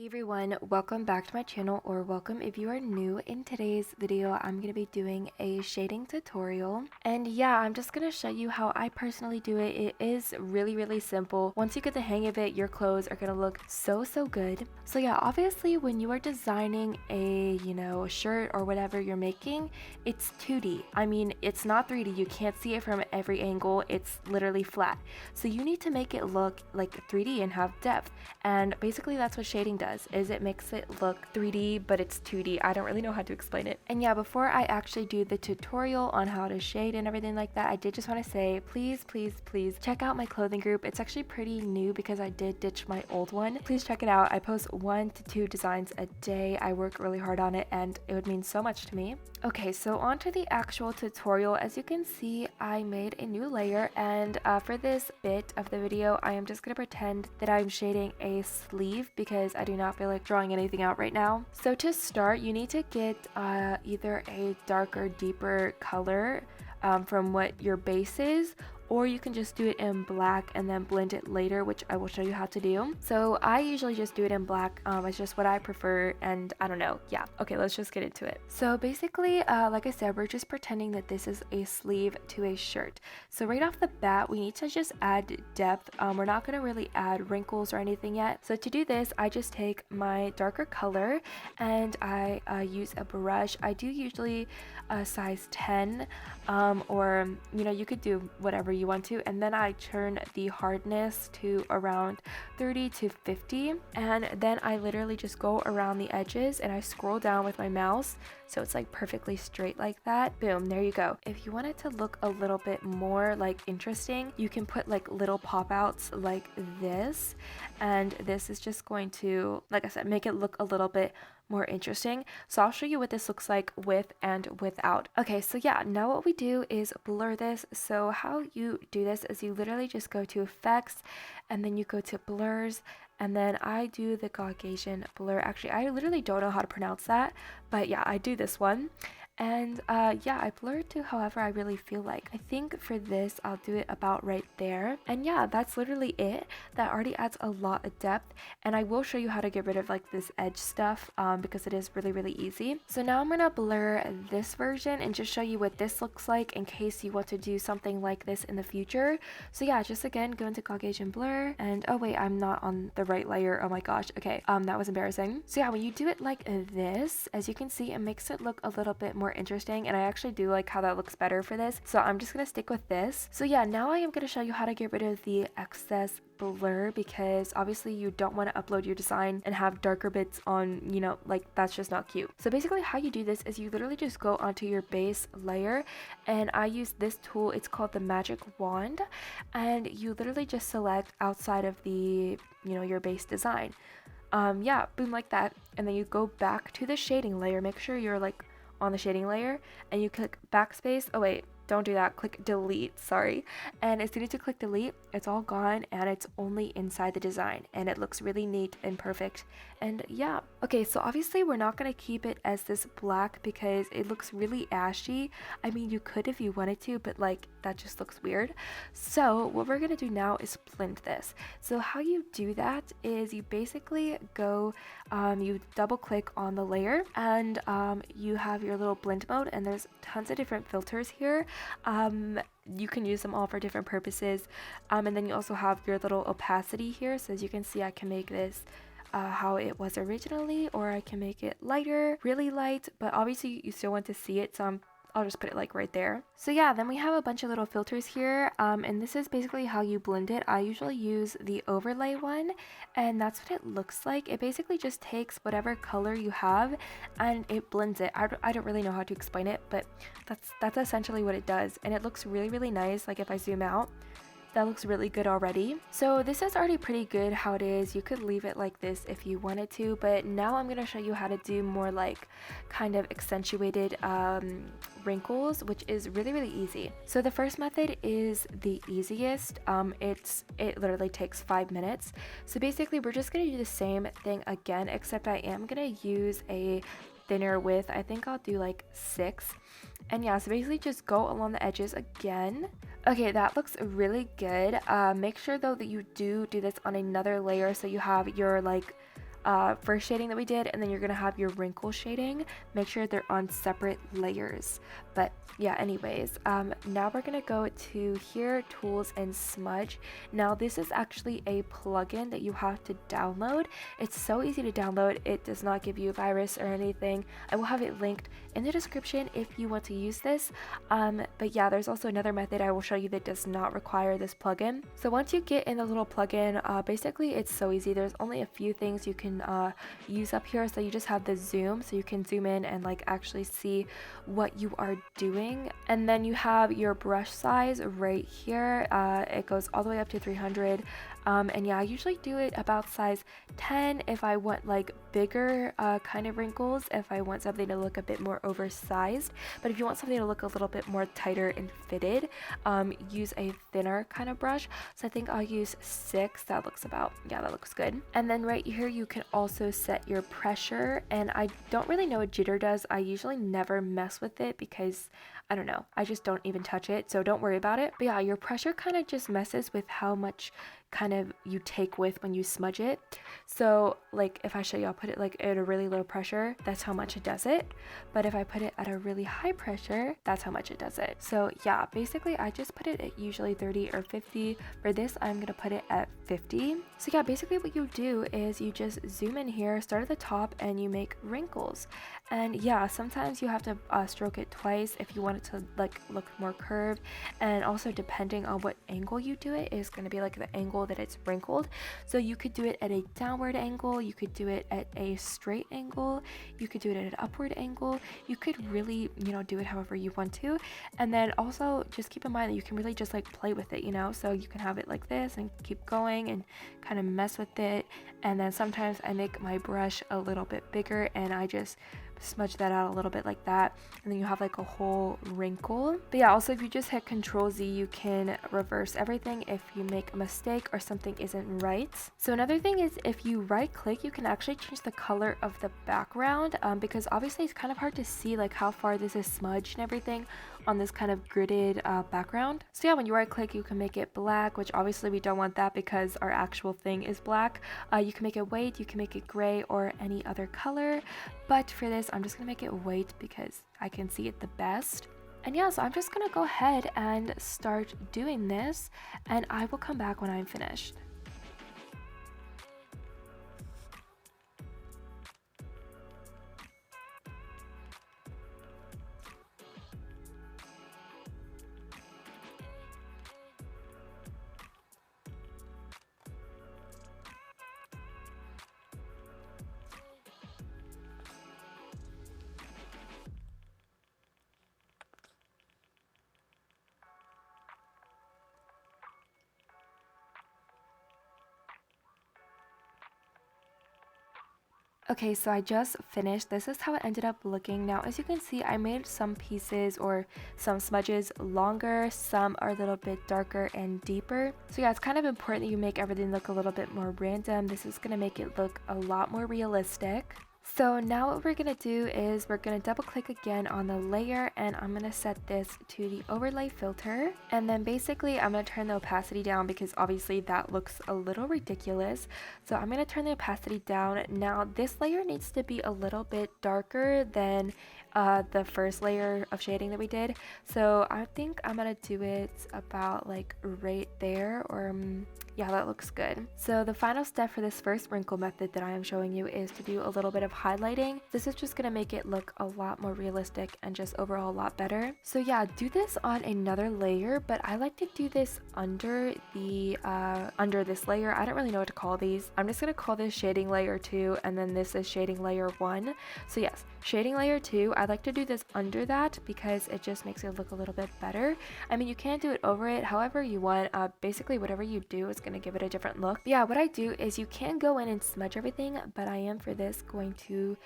Hey everyone, welcome back to my channel, or welcome if you are new. In today's video, I'm going to be doing a shading tutorial. And yeah, I'm just going to show you how I personally do it. It is really simple. Once you get the hang of it, your clothes are going to look so good. So yeah, obviously when you are designing a, shirt or whatever you're making, it's 2D. I mean, it's not 3D. You can't see it from every angle. It's literally flat. So you need to make it look like 3D and have depth. And basically that's what shading does, is it makes it look 3D, but it's 2D. I don't really know how to explain it. And yeah, before I actually do the tutorial on how to shade and everything like that, I did just want to say, please check out my clothing group. It's actually pretty new because I did ditch my old one. Please check it out. I post 1 to 2 designs a day. I work really hard on it and it would mean so much to me. Okay, so on to the actual tutorial. As you can see, I made a new layer, and for this bit of the video, I am just going to pretend that I'm shading a sleeve because I do not feel like drawing anything out right now. So to start, you need to get either a darker, deeper color from what your base is, or you can just do it in black and then blend it later, which I will show you how to do. So I usually just do it in black. It's just what I prefer, and I don't know. Yeah, okay, let's just get into it. So basically, like I said, we're just pretending that this is a sleeve to a shirt. So right off the bat, we need to just add depth. We're not going to really add wrinkles or anything yet. So to do this, I just take my darker color and I use a brush. I do usually size 10, or you could do whatever you want to, and then I turn the hardness to around 30 to 50, and then I literally just go around the edges and I scroll down with my mouse so it's like perfectly straight like that. Boom, there you go. If you want it to look a little bit more like interesting, you can put like little pop outs like this, and this is just going to, like I said, make it look a little bit more interesting. So I'll show you what this looks like with and without. Okay, so yeah, now what we do is blur this. So how you do this is you literally just go to effects and then you go to blurs, and then I do the Gaussian blur. Actually, I literally don't know how to pronounce that, but yeah, I do this one. And yeah, I blur it to however I really feel like. I think for this, I'll do it about right there. And yeah, that's literally it. That already adds a lot of depth. And I will show you how to get rid of like this edge stuff because it is really easy. So now I'm gonna blur this version and just show you what this looks like in case you want to do something like this in the future. So yeah, just again, go into Gaussian blur, and oh wait, I'm not on the right layer. Oh my gosh. Okay, that was embarrassing. So yeah, when you do it like this, as you can see, it makes it look a little bit more interesting, and I actually do like how that looks better for this, so I'm just gonna stick with this. So yeah, now I am gonna show you how to get rid of the excess blur, because obviously you don't want to upload your design and have darker bits on, like that's just not cute. So basically how you do this is you literally just go onto your base layer, and I use this tool, it's called the magic wand, and you literally just select outside of the your base design. Yeah, boom, like that, and then you go back to the shading layer. Make sure you're like on the shading layer, and you click backspace. Oh wait, don't do that, click delete, sorry. And as soon as you click delete, it's all gone and it's only inside the design, and it looks really neat and perfect. And yeah, okay, so obviously we're not going to keep it as this black because it looks really ashy. I mean, you could if you wanted to, but like that just looks weird. So what we're going to do now is blend this. So how you do that is you basically go, you double click on the layer, and you have your little blend mode, and there's tons of different filters here. You can use them all for different purposes, and then you also have your little opacity here. So as you can see, I can make this how it was originally, or I can make it lighter, really light, but obviously you still want to see it, so I'll just put it like right there. So yeah, then we have a bunch of little filters here, and this is basically how you blend it. I usually use the overlay one, and that's what it looks like. It basically just takes whatever color you have and it blends it. I don't really know how to explain it, but that's essentially what it does, and it looks really nice. Like if I zoom out, that looks really good already. So this is already pretty good how it is. You could leave it like this if you wanted to, but now I'm going to show you how to do more like kind of accentuated wrinkles, which is really easy. So the first method is the easiest. It literally takes 5 minutes. So basically we're just going to do the same thing again, except I am going to use a thinner width. I think I'll do like 6. And yeah, so basically just go along the edges again. Okay, that looks really good. Make sure though that you do this on another layer, so you have your like first shading that we did, and then you're gonna have your wrinkle shading. Make sure they're on separate layers. But yeah, anyways, now we're gonna go to here, tools and smudge. Now this is actually a plugin that you have to download. It's so easy to download. It does not give you a virus or anything. I will have it linked in the description if you want to use this. But yeah, there's also another method I will show you that does not require this plugin. So once you get in the little plugin, basically it's so easy. There's only a few things you can use up here. So you just have the zoom, so you can zoom in and like actually see what you are doing. And then you have your brush size right here. It goes all the way up to 300. And yeah, I usually do it about size 10 if I want like bigger kind of wrinkles, if I want something to look a bit more oversized. But if you want something to look a little bit more tighter and fitted, use a thinner kind of brush. So I think I'll use 6. That looks about, yeah, that looks good. And then right here you can also set your pressure, and I don't really know what jitter does. I usually never mess with it because I don't know, I just don't even touch it, so don't worry about it. But yeah, your pressure kind of just messes with how much kind of you take with when you smudge it. So like if I show you, I'll put it like at a really low pressure, that's how much it does it. But if I put it at a really high pressure, that's how much it does it. So yeah, basically I just put it at usually 30 or 50. For this, I'm gonna put it at 50. So yeah, basically what you do is you just zoom in here, start at the top, and you make wrinkles. And yeah, sometimes you have to stroke it twice if you want it to like look more curved. And also depending on what angle you do it is going to be like the angle that it's wrinkled. So you could do it at a downward angle, you could do it at a straight angle, you could do it at an upward angle. You could really, you know, do it however you want to. And then also just keep in mind that you can really just like play with it, you know, so you can have it like this and keep going and kind of mess with it. And then sometimes I make my brush a little bit bigger and I just smudge that out a little bit like that, and then you have like a whole wrinkle. But yeah, also if you just hit Control Z, you can reverse everything if you make a mistake or something isn't right. So another thing is if you right click, you can actually change the color of the background, because obviously it's kind of hard to see like how far this is smudged and everything on this kind of gridded background. So yeah, when you right click, you can make it black, which obviously we don't want that because our actual thing is black. You can make it white, you can make it gray, or any other color. But for this, I'm just gonna make it white because I can see it the best. And yeah, so I'm just gonna go ahead and start doing this, and I will come back when I'm finished. Okay, so I just finished. This is how it ended up looking. Now, as you can see, I made some pieces or some smudges longer, some are a little bit darker and deeper. So yeah, it's kind of important that you make everything look a little bit more random. This is going to make it look a lot more realistic. So now what we're going to do is we're going to double click again on the layer, and I'm going to set this to the overlay filter. And then basically I'm going to turn the opacity down because obviously that looks a little ridiculous. So I'm going to turn the opacity down. Now this layer needs to be a little bit darker than the first layer of shading that we did. So I think I'm going to do it about like right there, or yeah, that looks good. So the final step for this first wrinkle method that I am showing you is to do a little bit of highlighting. This is just going to make it look a lot more realistic and just overall a lot better. So yeah, do this on another layer, but I like to do this under the under this layer. I don't really know what to call these. I'm just going to call this shading layer 2, and then this is shading layer 1. So yes, shading layer 2, I like to do this under that because it just makes it look a little bit better. I mean, you can do it over it however you want. Basically whatever you do is going to give it a different look. But yeah, what I do is you can go in and smudge everything, but I am for this going to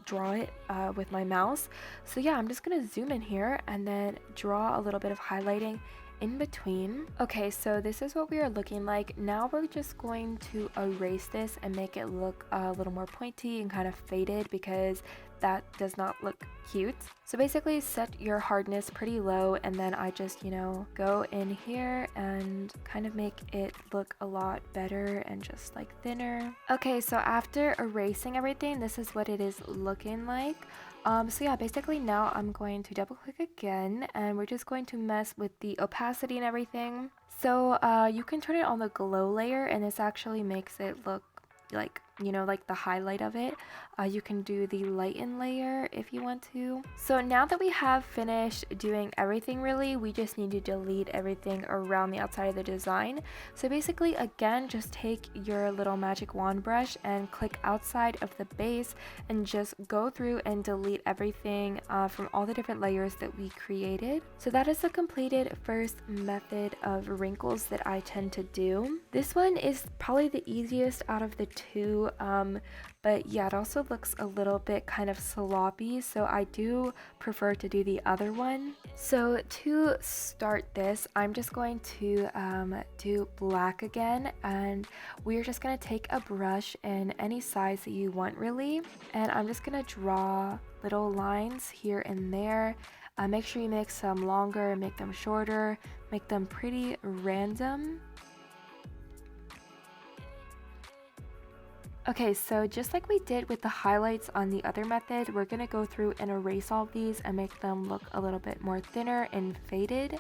draw it with my mouse. So yeah, I'm just going to zoom in here and then draw a little bit of highlighting in between. Okay, so this is what we are looking like. Now we're just going to erase this and make it look a little more pointy and kind of faded because that does not look cute. So basically set your hardness pretty low, and then I just, you know, go in here and kind of make it look a lot better and just like thinner. Okay, so after erasing everything, this is what it is looking like. So yeah, basically now I'm going to double click again, and we're just going to mess with the opacity and everything. So you can turn it on the glow layer, and this actually makes it look like, you know, like the highlight of it. You can do the lighten layer if you want to. So now that we have finished doing everything, really, we just need to delete everything around the outside of the design. So basically, again, just take your little magic wand brush and click outside of the base and just go through and delete everything from all the different layers that we created. So that is the completed first method of wrinkles that I tend to do. This one is probably the easiest out of the two, but yeah, it also looks a little bit kind of sloppy, so I do prefer to do the other one. So to start this, I'm just going to do black again, and we're just going to take a brush in any size that you want, really, and I'm just going to draw little lines here and there. Make sure you make some longer, make them shorter, make them pretty random. Okay, so just like we did with the highlights on the other method, we're going to go through and erase all of these and make them look a little bit more thinner and faded.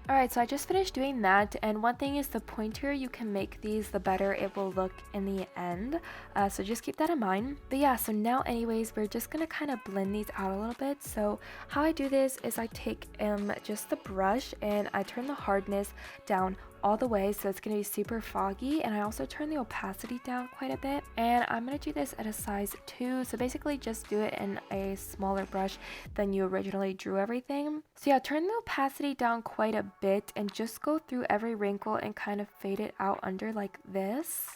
Alright, so I just finished doing that, and one thing is the pointier you can make these, the better it will look in the end, so just keep that in mind. But yeah, so now anyways, we're just gonna kind of blend these out a little bit. So how I do this is I take just the brush and I turn the hardness down all the way, so it's going to be super foggy, and I also turn the opacity down quite a bit, and I'm going to do this at a size 2, so basically just do it in a smaller brush than you originally drew everything. So yeah, turn the opacity down quite a bit and just go through every wrinkle and kind of fade it out under like this.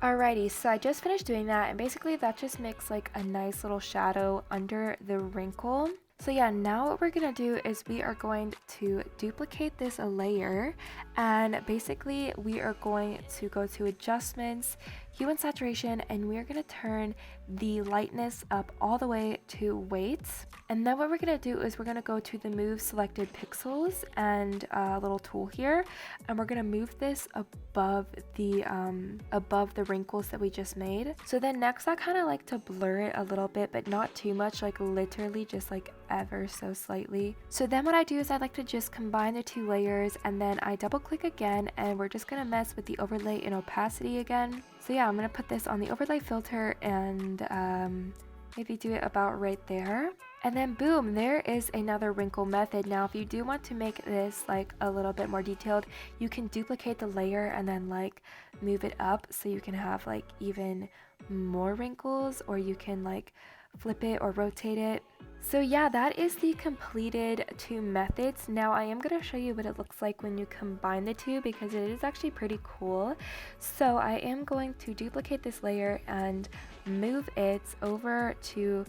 Alrighty, so I just finished doing that, and basically that just makes like a nice little shadow under the wrinkle. So yeah, now what we're gonna do is we are going to duplicate this layer, and basically we are going to go to adjustments, hue and saturation, and we are gonna turn the lightness up all the way to weights. And then what we're gonna do is we're gonna go to the move selected pixels and a little tool here, and we're gonna move this above the wrinkles that we just made. So then next I kind of like to blur it a little bit, but not too much, like literally just like ever so slightly. So then what I do is I like to just combine the two layers, and then I double click again, and we're just gonna mess with the overlay and opacity again. So yeah, I'm gonna put this on the overlay filter and maybe do it about right there. And then boom, there is another wrinkle method. Now if you do want to make this like a little bit more detailed, you can duplicate the layer and then like move it up so you can have like even more wrinkles, or you can like flip it or rotate it. So yeah, that is the completed two methods. Now I am going to show you what it looks like when you combine the two, because it is actually pretty cool. So I am going to duplicate this layer and move it over to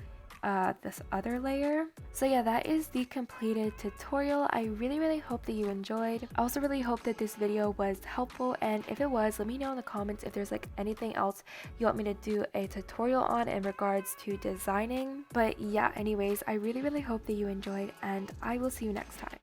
this other layer. So yeah, that is the completed tutorial. I really hope that you enjoyed. I also really hope that this video was helpful, and if it was, let me know in the comments if there's like anything else you want me to do a tutorial on in regards to designing. But yeah, anyways, I really hope that you enjoyed, and I will see you next time.